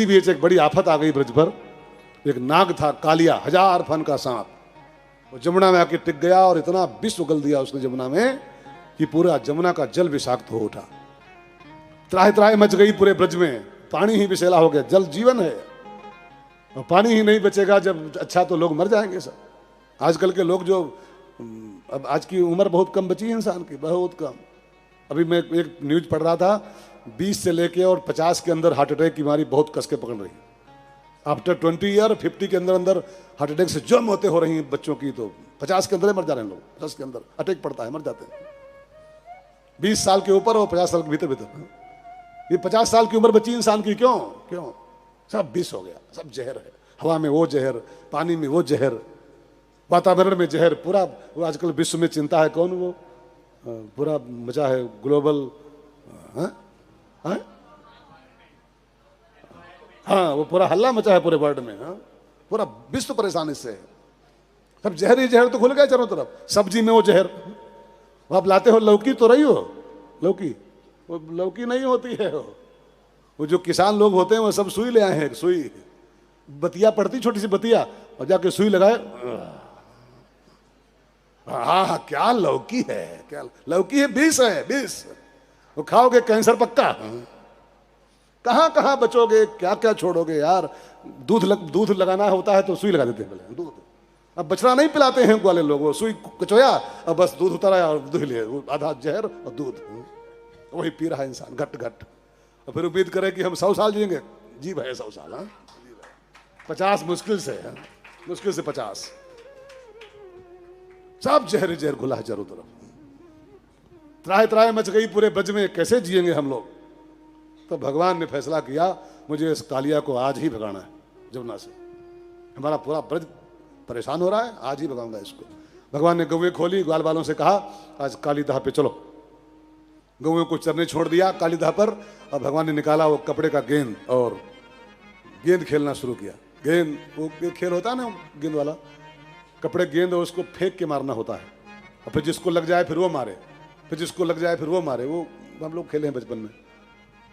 बीच एक बड़ी आफत आ गई ब्रज पर। एक नाग था कालिया, 1000 फन का सांप, वो जमुना में आके टिक गया और इतना विष उगल दिया उसने जमुना में कि पूरा जमुना का जल विषाक्त हो उठा। त्राहि त्राहि मच गई पूरे ब्रज में, पानी ही विषैला हो गया। जल जीवन है और पानी ही नहीं बचेगा जब अच्छा तो लोग मर जाएंगे सब। आजकल के लोग जो, अब आज की उम्र बहुत कम बची है इंसान की, बहुत कम। अभी मैं एक न्यूज पढ़ रहा था, 20 से लेके और 50 के अंदर हार्ट अटैक की बीमारी बहुत कस के पकड़ रही है। आफ्टर 20 ईयर 50 के अंदर अंदर हार्ट अटैक से जो मौतें हो रही हैं बच्चों की, तो 50 के अंदर मर जा रहे हैं लोग। 50 के अंदर अटैक पड़ता है, मर जाते हैं। 20 साल के ऊपर और 50 साल के भीतर भीतर। ये 50 साल की उम्र बची इंसान की, क्यों क्यों? सब विष हो गया, सब जहर है। हवा में वो जहर, पानी में वो जहर, वातावरण में जहर। पूरा वो आजकल विश्व में चिंता है, कौन वो पूरा मचा है ग्लोबल, हाँ वो पूरा हल्ला मचा है पूरे वर्ल्ड में। हाँ पूरा विश्व परेशान इससे है। सब जहर ही जहर तो खुल गया चारों तरफ। सब्जी में वो जहर, वो आप लाते हो लौकी तो रही हो, लौकी वो लौकी नहीं होती है। वो जो किसान लोग होते हैं वो सब सुई ले आए हैं, सुई बतिया पड़ती, छोटी सी बतिया, और जाके सुई लगाए। हाँ क्या लौकी है, क्या लौकी है, विष है, विष। वो खाओगे कैंसर पक्का। कहाँ कहाँ बचोगे, क्या क्या छोड़ोगे यार। दूध लगाना होता है तो सुई लगा देते हैं दूध। अब बछड़ा नहीं पिलाते हैं वाले लोग, वो सुई कचोया और बस दूध उतारा और दूध लिए, आधा जहर और दूध वही पी रहा है इंसान घट घट। और फिर उम्मीद करे कि हम 100 साल जिएंगे। जी भाई 100 साल, हाँ 50 मुश्किल से है, मुश्किल से 50। सब जहर जहर घुला है चारों तरफ। त्राहि त्राहि मच गई पूरे ब्रज में, कैसे जिएंगे हम लोग। तो भगवान ने फैसला किया, मुझे इस कालिया को आज ही भगाना है जमुना से। हमारा पूरा ब्रज परेशान हो रहा है, आज ही भगाऊंगा इसको। भगवान ने गौएं खोली, ग्वाल वालों से कहा आज कालीदाह पे चलो। गौएं को चरने छोड़ दिया कालीदाह पर, और भगवान ने निकाला वो कपड़े का गेंद और गेंद खेलना शुरू किया। गेंद वो खेल होता है ना गेंद वाला, कपड़े गेंद और उसको फेंक के मारना होता है। और फिर जिसको लग जाए फिर वो मारे, फिर जिसको लग जाए फिर वो मारे। वो हम लोग खेले हैं बचपन में।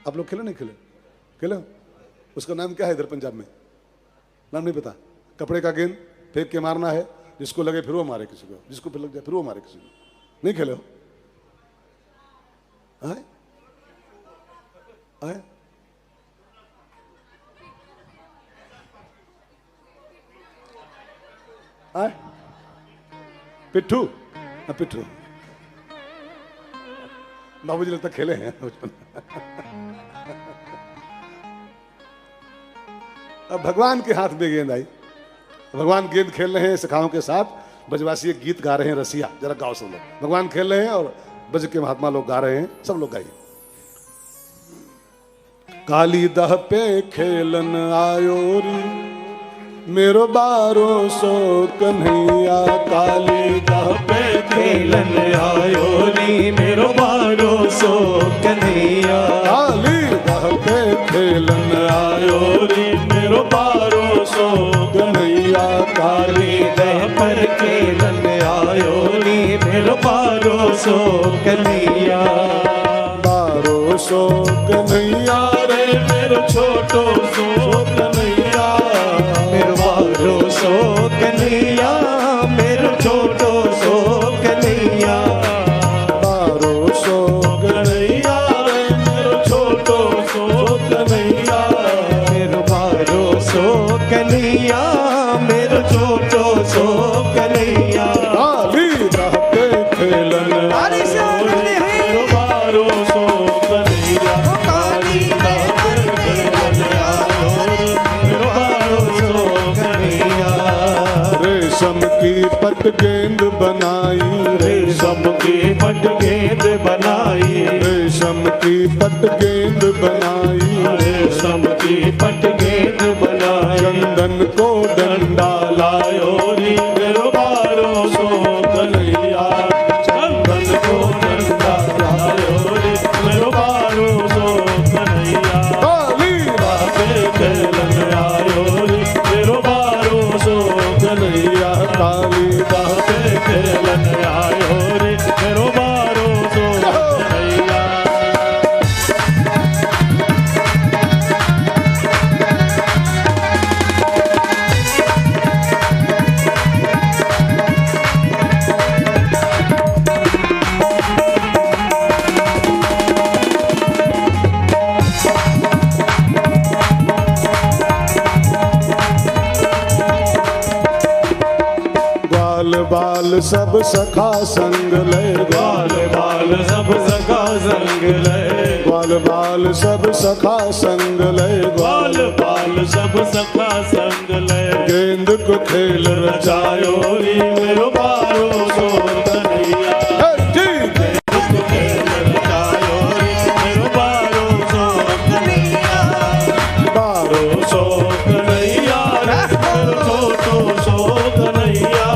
आप लोग खेले नहीं खेले? खेले? उसका नाम क्या है इधर पंजाब में? नाम नहीं पता। कपड़े का गेंद फेंक के मारना है, जिसको लगे फिर वो मारे किसी को, जिसको फिर लग जाए फिर वो मारे किसी को। नहीं खेले हो? आए? आए? आए? पिट्ठू? पिट्ठू बाबूजी लगता खेले हैं बचपन। अब भगवान के हाथ में गेंद आई, भगवान गेंद खेल रहे हैं सखाओं के साथ। ब्रजवासी एक गीत गा रहे हैं, रसिया जरा गाओ सब लोग। भगवान खेल रहे हैं और ब्रज के महात्मा लोग गा रहे हैं, सब लोग गाइए। काली दह पे खेलन आयो री, मेरो 1200 कन्हैया। काली दह पे खेलन आयो री, मेरो 1200 कन्हैया। काली दह पे खेलन आयो री, मेरो 1200 कन्हैया। काली दह पर खेलन आयो री, मेरो 1200 कन्हैया। 1200 कन्हैया रे मेरो छोटो सो कन्हैया, मेरो 1200 कन्हैया, मेरो छोटो सो कन्हैया। 1200 कन्हैया रे मेरो छोटो सो कन्हैया, मेरो 1200 कन्हैया, मेरो छोटो सो कन्हैया। काली दह पे खेलन मेरो 1200 कन्हैया, काली दह पर खेलन आयो रे, मेरो 1200 कन्हैया। रेशम की पट गेंद बनाई, रेशम की पट गेंद बनाई, रेशम की पट गेंद बनाई। रेशम की पट गेंद बनाई। चंदन को डंडा लायो री, मेरो 1200 कन्हैया। चंदन को डंडा लायो री, मेरो 1200 कन्हैया। काली दह पे खेलन आयो री, मेरो 1200 कन्हैया। काली दह पे खेलन आयो रे, मेरो 1200 कन्हैया। बाल सब सखा संग ले, ग्वाल बाल सब सखा संग ले, ग्वाल बाल सब सखा संग ले, ग्वाल बाल सब सखा संग ले। गेंद को खेल रचायो री मेरो बारो सो कन्हैया, जी खेल रचायो रे मेरो बारो सो कन्हैया, बारो सो कन्हैया रे मेरो छोटो सो कन्हैया,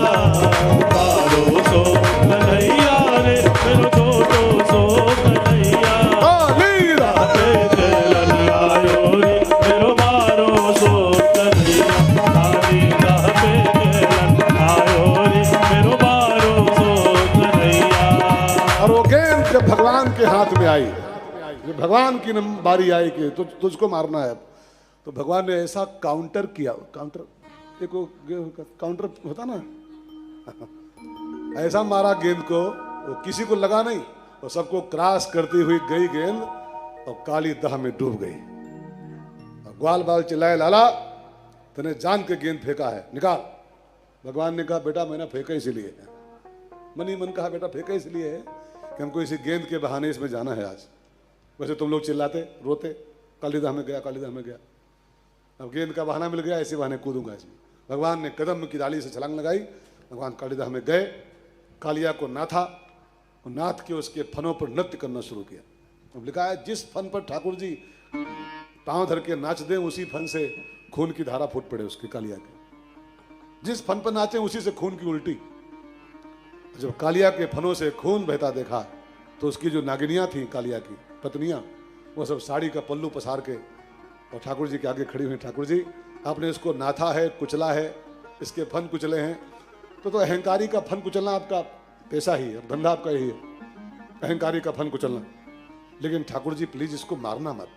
बारो सो कन्हैया रे मेरो छोटो सो कन्हैया। काली रात खेलन आयो रे मेरो बारो सो कन्हैया, काली रात खेलन आयो रे मेरो बारो सो कन्हैया। और वो गेंद जब भगवान के हाथ में आई, जब भगवान की बारी आई कि तुझको मारना है, तो भगवान ने ऐसा काउंटर किया, काउंटर एक वो काउंटर होता ना ऐसा मारा गेंद को, वो किसी को लगा नहीं, वो सबको क्रॉस करती हुई गई गेंद और काली दह में डूब गई। और ग्वाल बाल चिल्लाए, लाला तूने जान के गेंद फेंका है, निकाल। भगवान ने कहा बेटा मैंने फेंका इसीलिए है, मन ही मन कहा बेटा फेंका इसलिए है कि हमको इसी गेंद के बहाने इसमें जाना है आज। वैसे तुम लोग चिल्लाते रोते कालीदाह में गया, कालीदाह में गया, अब गेंद का बहाना मिल गया, इसी बहाने कूदूंगा इसमें। भगवान ने कदम की डाली से छलांग लगाई, भगवान कालीदाह में गए, कालिया को नाथा, नाथ के उसके फनों पर नृत्य करना शुरू किया। अब लिखा है जिस फन पर ठाकुर जी पांव धर के नाच दें उसी फन से खून की धारा फूट पड़े उसके कालिया के, जिस फन पर नाचे उसी से खून की उल्टी। जब कालिया के फनों से खून बहता देखा तो उसकी जो नागिनियां थी कालिया की पत्नियां, वो सब साड़ी का पल्लू पसार के और ठाकुर जी के आगे खड़ी हुई, ठाकुर जी आपने इसको नाथा है, कुचला है, इसके फन कुचले हैं, तो अहंकारी का फन कुचलना आपका पेशा ही है, धंधा आपका यही है, अहंकारी का फन कुचलना। लेकिन ठाकुर जी प्लीज इसको मारना मत,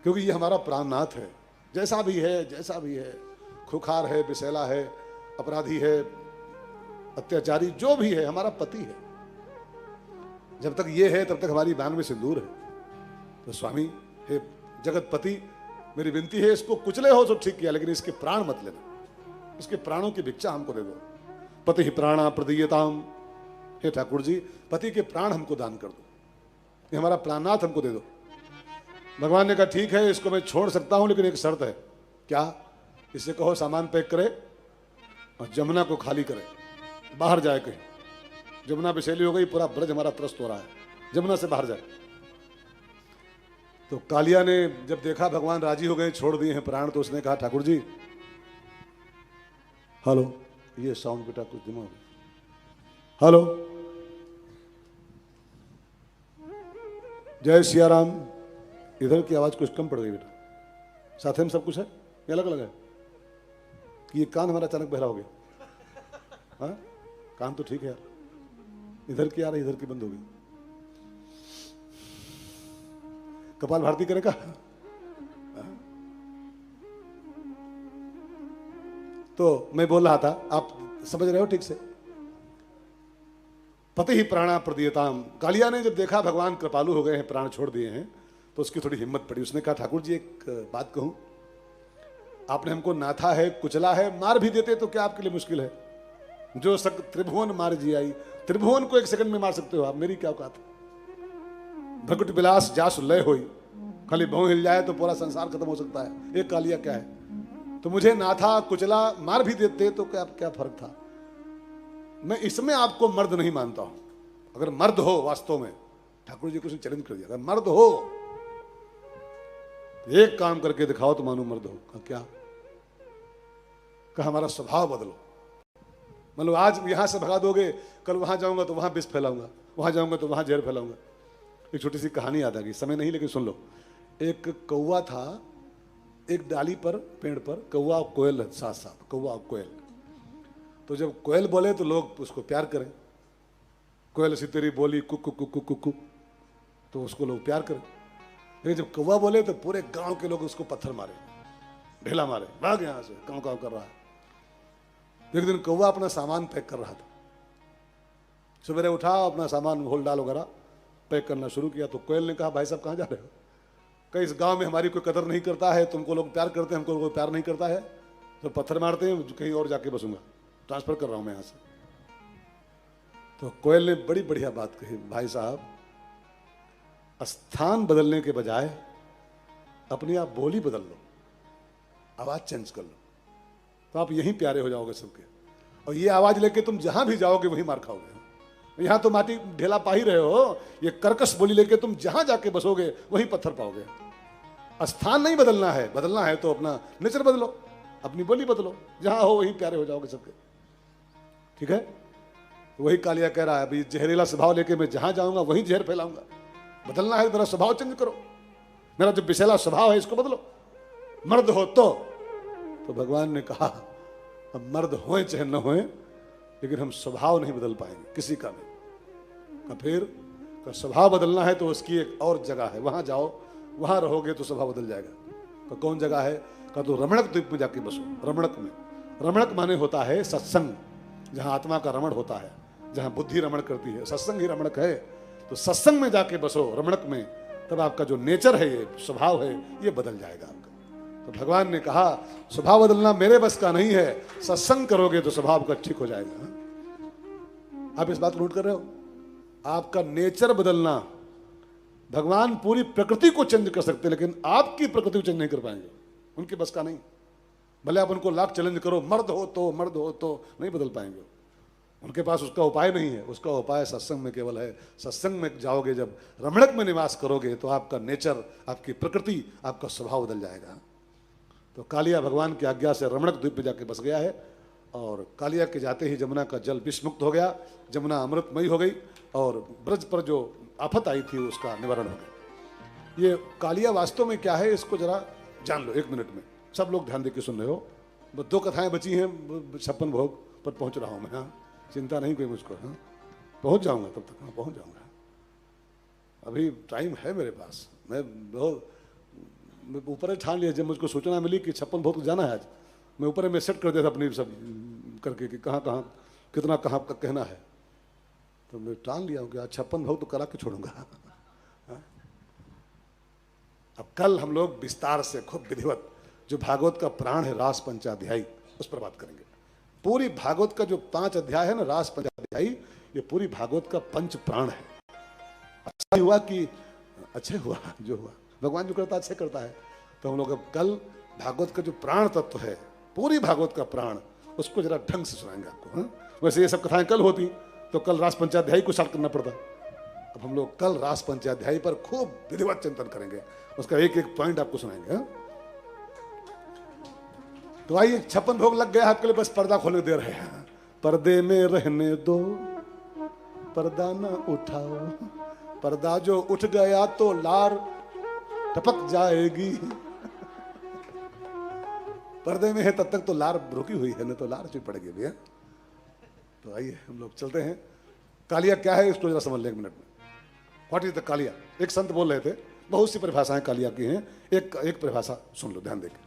क्योंकि ये हमारा प्राणनाथ है, जैसा भी है, जैसा भी है, खुखार है, बिसेला है, अपराधी है, अत्याचारी जो भी है, हमारा पति है। जब तक ये है तब तक हमारी बांग में सिंदूर है। तो स्वामी हे जगतपति, मेरी विनती है इसको कुचले हो तो ठीक किया, लेकिन इसके प्राण मत लेना, इसके प्राणों की भिक्षा हमको दे दो। पति ही प्राणा प्रदीयताम, हे ठाकुर जी पति के प्राण हमको दान कर दो, ये हमारा प्राणनाथ हमको दे दो। भगवान ने कहा ठीक है इसको मैं छोड़ सकता हूं, लेकिन एक शर्त है। क्या? इसे कहो सामान पैक करे और जमुना को खाली करे, बाहर जाए कहीं। जमुना बिसेली हो गई, पूरा ब्रज हमारा त्रस्त हो रहा है, जमुना से बाहर जाए। तो कालिया ने जब देखा भगवान राजी हो गए, छोड़ दिए हैं प्राण, तो उसने कहा ठाकुर जी, हेलो, ये साउंड बेटा कुछ दिमाग, हेलो, जय सिया राम। इधर की आवाज कुछ कम पड़ गई बेटा, साथ में सब कुछ है, ये अलग अलग है कि ये कान हमारा अचानक बहरा हो गया। हाँ कान तो ठीक है यार, इधर की आ रही, इधर की बंद हो गई। कपाल भारती करेगा। तो मैं बोल रहा था, आप समझ रहे हो ठीक से। पति ही प्राणा प्रदीयताम, कालिया ने जब देखा भगवान कृपालु हो गए हैं, प्राण छोड़ दिए हैं, तो उसकी थोड़ी हिम्मत पड़ी। उसने कहा ठाकुर जी एक बात कहूं, आपने हमको नाथा है, कुचला है, मार भी देते तो क्या आपके लिए मुश्किल है? जो सक त्रिभुवन मार जी आई, त्रिभुवन को एक सेकंड में मार सकते हो आप, मेरी क्या औकात है? भ्रकुट विलास जासु लय होई, खाली भौं हिल जाए तो पूरा संसार खत्म हो सकता है, एक कालिया क्या है? तो मुझे नाथा कुचला मार भी देते तो क्या फर्क था? मैं इसमें आपको मर्द नहीं मानता हूं। अगर मर्द हो वास्तव में, ठाकुर जी को उसने चैलेंज कर दिया, अगर मर्द हो तो एक काम करके दिखाओ तो मानो मर्द हो। कहा क्या? कहा हमारा स्वभाव बदलो। मतलब आज यहां से भगा दोगे, कल वहां जाऊंगा तो वहां विष फैलाऊंगा, वहां जाऊंगा तो वहां जहर फैलाऊंगा। एक छोटी सी कहानी याद आ गई, समय नहीं लेकिन सुन लो। एक कौवा था, एक डाली पर, पेड़ पर, कौवा और कोयल साथ साथ, कौवा और कोयल। तो जब कोयल बोले तो लोग उसको प्यार करें, कोयल सी तेरी बोली कुकु कुकु कुकु, तो उसको लोग प्यार करें। लेकिन जब कौवा बोले तो पूरे गांव के लोग उसको पत्थर मारे, ढेला मारे, भाग यहां से, कांव कांव कर रहा है। एक दिन कौवा अपना सामान पैक कर रहा था, सवेरे उठा, अपना सामान होल डाल वगैरह पैक करना शुरू किया। तो कोयल ने कहा भाई साहब कहाँ जा रहे हो? कहीं इस गांव में हमारी कोई कदर नहीं करता है, तुमको लोग प्यार करते हैं, हमको कोई प्यार नहीं करता है, तो पत्थर मारते हैं, कहीं और जाके बसूंगा। ट्रांसफर कर रहा हूं मैं यहां से। तो कोयल ने बड़ी बढ़िया बात कही, भाई साहब स्थान बदलने के बजाय अपनी आप बोली बदल लो, आवाज चेंज कर लो, तो आप यहीं प्यारे हो जाओगे सबके। और ये आवाज लेके तुम जहां भी जाओगे वहीं मार खाओगे। यहां तो माटी ढेला पा ही रहे हो, ये कर्कश बोली लेके तुम जहां जाके बसोगे वहीं पत्थर पाओगे। स्थान नहीं बदलना है, बदलना है तो अपना नेचर बदलो, अपनी बोली बदलो, जहां हो वहीं प्यारे हो जाओगे सबके। ठीक है, वही कालिया कह रहा है, अभी जहरीला स्वभाव लेके मैं जहां जाऊंगा वहीं जहर फैलाऊंगा। बदलना है, मेरा स्वभाव चेंज करो, मेरा जो विषैला स्वभाव है इसको बदलो। मर्द हो तो भगवान ने कहा अब मर्द होए चाहे न होए, लेकिन हम स्वभाव नहीं बदल पाएंगे किसी का भी। का फिर का स्वभाव बदलना है तो उसकी एक और जगह है, वहां जाओ, वहां रहोगे तो स्वभाव बदल जाएगा। तो कौन जगह है? का तो रमणक द्वीप में जाके बसो। रमणक में, रमणक माने होता है सत्संग, जहां आत्मा का रमण होता है, जहां बुद्धि रमण करती है, सत्संग ही रमणक है। तो सत्संग में जाके बसो, रमणक में, तब आपका जो नेचर है, ये स्वभाव है, ये बदल जाएगा आपका। तो भगवान ने कहा स्वभाव बदलना मेरे बस का नहीं है, सत्संग करोगे तो स्वभाव का ठीक हो जाएगा। आप इस बात को नोट कर रहे हो? आपका नेचर बदलना, भगवान पूरी प्रकृति को चेंज कर सकते हैं, लेकिन आपकी प्रकृति को चेंज नहीं कर पाएंगे, उनके बस का नहीं। भले आप उनको लाख चैलेंज करो, मर्द हो तो नहीं बदल पाएंगे, उनके पास उसका उपाय नहीं है। उसका उपाय सत्संग में केवल है। सत्संग में जाओगे, जब रमणक में निवास करोगे, तो आपका नेचर, आपकी प्रकृति, आपका स्वभाव बदल जाएगा। तो कालिया भगवान की आज्ञा से रमणक द्वीप पे जाके बस गया है, और कालिया के जाते ही जमुना का जल विष मुक्त हो गया, जमुना अमृतमयी हो गई, और ब्रज पर जो आफत आई थी उसका निवारण हो गया। ये कालिया वास्तव में क्या है, इसको जरा जान लो 1 मिनट में। सब लोग ध्यान देकर सुन रहे हो। 2 कथाएं बची हैं, 56 भोग पर पहुंच रहा हूं मैं। हाँ, चिंता नहीं कोई मुझको। हाँ, पहुंच जाऊंगा, तब तक हाँ पहुंच जाऊंगा, अभी टाइम है मेरे पास। मैं ऊपर ठान लिया, जब मुझको सूचना मिली कि 56 भोग जाना है आज, मैं ऊपर में सेट कर दिया था अपनी सब करके कि कहाँ कहाँ कितना कहाँ का कहना है। तो मैं ठान लिया हूँ कि आज 56 भोग तो करा के छोड़ूंगा। अब कल हम लोग विस्तार से खूब विधिवत, जो भागवत का प्राण है रास पंचाध्यायी, उस पर बात करेंगे। पूरी भागवत का जो 5 अध्याय है ना, रास पंचाध्यायी, ये पूरी भागवत का पंच प्राण है। अच्छा हुआ कि अच्छे हुआ जो हुआ, भगवान जो करता अच्छे करता है। तो हम लोग अब कल भागवत का जो प्राण तत्व है, पूरी भागवत का प्राण, उसको जरा ढंग से सुनाएंगे आपको। हाँ? वैसे ये सब कथाएं कल होती तो कल रास पंचाध्यायी को स्टार्ट करना पड़ता। अब हम लोग कल रास पंचाध्यायी पर खूब विधिवत चिंतन करेंगे, उसका एक एक पॉइंट आपको सुनाएंगे। हाँ? तो आइए, 56 भोग लग गया आपके लिए, बस पर्दा खोलने दे रहे हैं। पर्दे में रहने दो, पर्दा न उठाओ, पर्दा जो उठ गया तो लार टपक जाएगी। पर्दे में है तब तक तो लार रुकी हुई है, न तो लार चुप पड़ेगी भैया। तो आइए हम लोग चलते हैं। कालिया क्या है इसको जरा समझ लें 1 मिनट में। What is the Kaliya? एक संत बोल रहे थे, बहुत सी परिभाषाएं कालिया की हैं, एक परिभाषा सुन लो ध्यान देकर।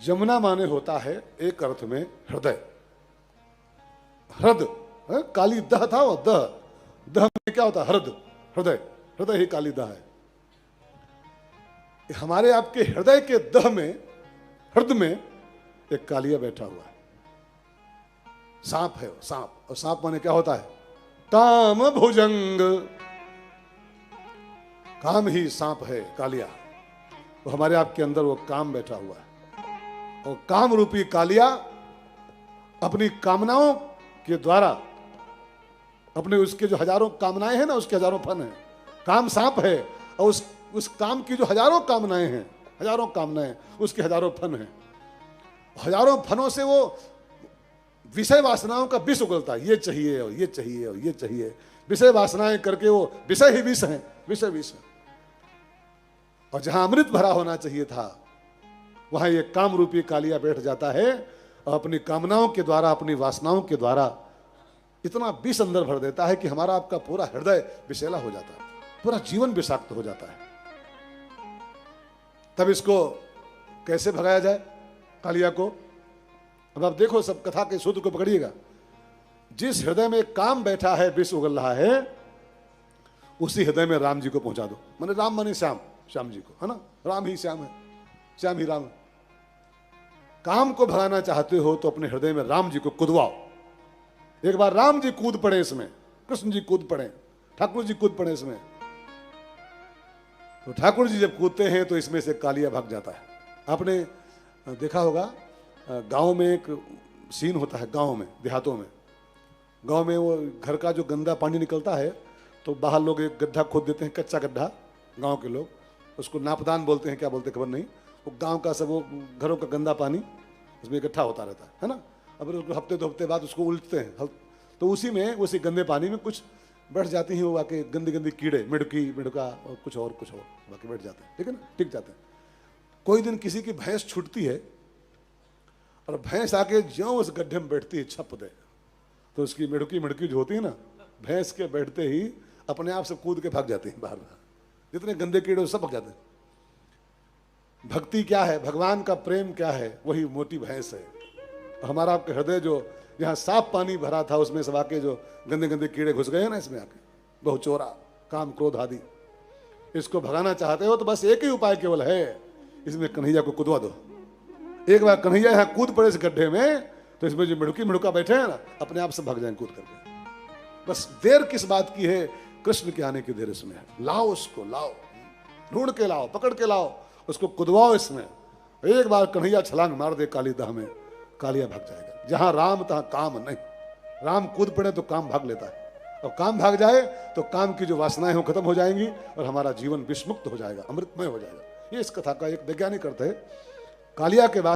जमुना माने होता है एक अर्थ में हृदय, हृद, काली दह था वो, दह में क्या होता है? हृद, हृदय, हृदय ही काली दह है। हमारे आपके हृदय के दह में, हृद में एक कालिया बैठा हुआ है, सांप है वो, सांप। और सांप माने क्या होता है? काम भुजंग, काम ही सांप है कालिया। वो हमारे आपके अंदर वो काम बैठा हुआ है, और काम रूपी कालिया अपनी कामनाओं के द्वारा, अपने उसके जो हजारों कामनाएं हैं ना, उसके हजारों फन हैं। काम सांप है, और उस काम की जो हजारों कामनाएं हैं, हजारों कामनाएं, उसके हजारों फन हैं। हजारों फनों से वो विषय वासनाओं का विष उगलता है, ये चाहिए और ये चाहिए और ये चाहिए, विषय वासनाएं करके वो विषय ही विष हैं, विषय विष है। और जहां अमृत भरा होना चाहिए था, वहां ये काम रूपी कालिया बैठ जाता है, और अपनी कामनाओं के द्वारा, अपनी वासनाओं के द्वारा इतना विष अंदर भर देता है कि हमारा आपका पूरा हृदय विषैला हो जाता है, पूरा जीवन विषाक्त हो जाता है। तब इसको कैसे भगाया जाए कालिया को? अब आप देखो, सब कथा के सूत्र को पकड़िएगा। जिस हृदय में काम बैठा है, विष उगल रहा है, उसी हृदय में राम जी को पहुंचा दो। माने राम माने श्याम, श्याम जी को, है ना? राम ही श्याम है, श्याम ही राम है। काम को भगाना चाहते हो तो अपने हृदय में राम जी को कुदवाओ। एक बार राम जी कूद पड़े इसमें, कृष्ण जी कूद पड़े, ठाकुर जी कूद पड़े इसमें, तो ठाकुर जी जब कूदते हैं तो इसमें से कालिया भाग जाता है। आपने देखा होगा गांव में एक सीन होता है, गांव में, देहातों में, गांव में वो घर का जो गंदा पानी निकलता है तो बाहर लोग एक गड्ढा खोद देते हैं, कच्चा गड्ढा, गांव के लोग उसको नापदान बोलते हैं, क्या बोलते हैं खबर नहीं। वो गांव का सब वो घरों का गंदा पानी उसमें इकट्ठा होता रहता है ना। अब उसको हफ्ते 2 हफ्ते बाद उसको उल्टते हैं, तो उसी में, उसी गंदे पानी में कुछ बैठ जाती हैं वो आके गंदे गंदे कीड़े, मिड़का और कुछ और बाकी बैठ जाते हैं, ठीक है ना, टिक जाते हैं। कोई दिन किसी की भैंस छूटती है और भैंस आके ज्यों उस गड्ढे में बैठती है छप दे, तो उसकी मिड़की जो होती है ना, भैंस के बैठते ही अपने आप से कूद के भाग जाती है बाहर, जितने गंदे कीड़े सब भाग जाते हैं। भक्ति क्या है, भगवान का प्रेम क्या है, वही मोटी भैंस है। हमारा आपके हृदय जो जहाँ साफ पानी भरा था उसमें सब आके जो गंदे गंदे कीड़े घुस गए हैं ना इसमें आके, बहुचोरा, काम, क्रोध आदि, इसको भगाना चाहते हो तो बस एक ही उपाय केवल है, इसमें कन्हैया को कुदवा दो। एक बार कन्हैया यहाँ कूद पड़े इस गड्ढे में तो इसमें जो मिड़का बैठे हैं ना अपने आप से भाग जाए कूद करके। बस देर किस बात की है, कृष्ण के आने की देर इसमें है। लाओ उसको, लाओ, ढूंढ के लाओ, पकड़ के लाओ, उसको कुदवाओ इसमें। एक बार कन्हैया छलांग मार दे काली दाह में, कालिया भाग जाएगा। जहां राम तहां काम नहीं, राम कूद पड़े तो काम भाग लेता है, और काम भाग जाए तो काम की जो वासनाएं हो खत्म हो जाएंगी और हमारा जीवन विषमुक्त हो जाएगा, अमृतमय हो जाएगा। ये इस कथा का एक वैज्ञानिक अर्थ है। कालिया के बाद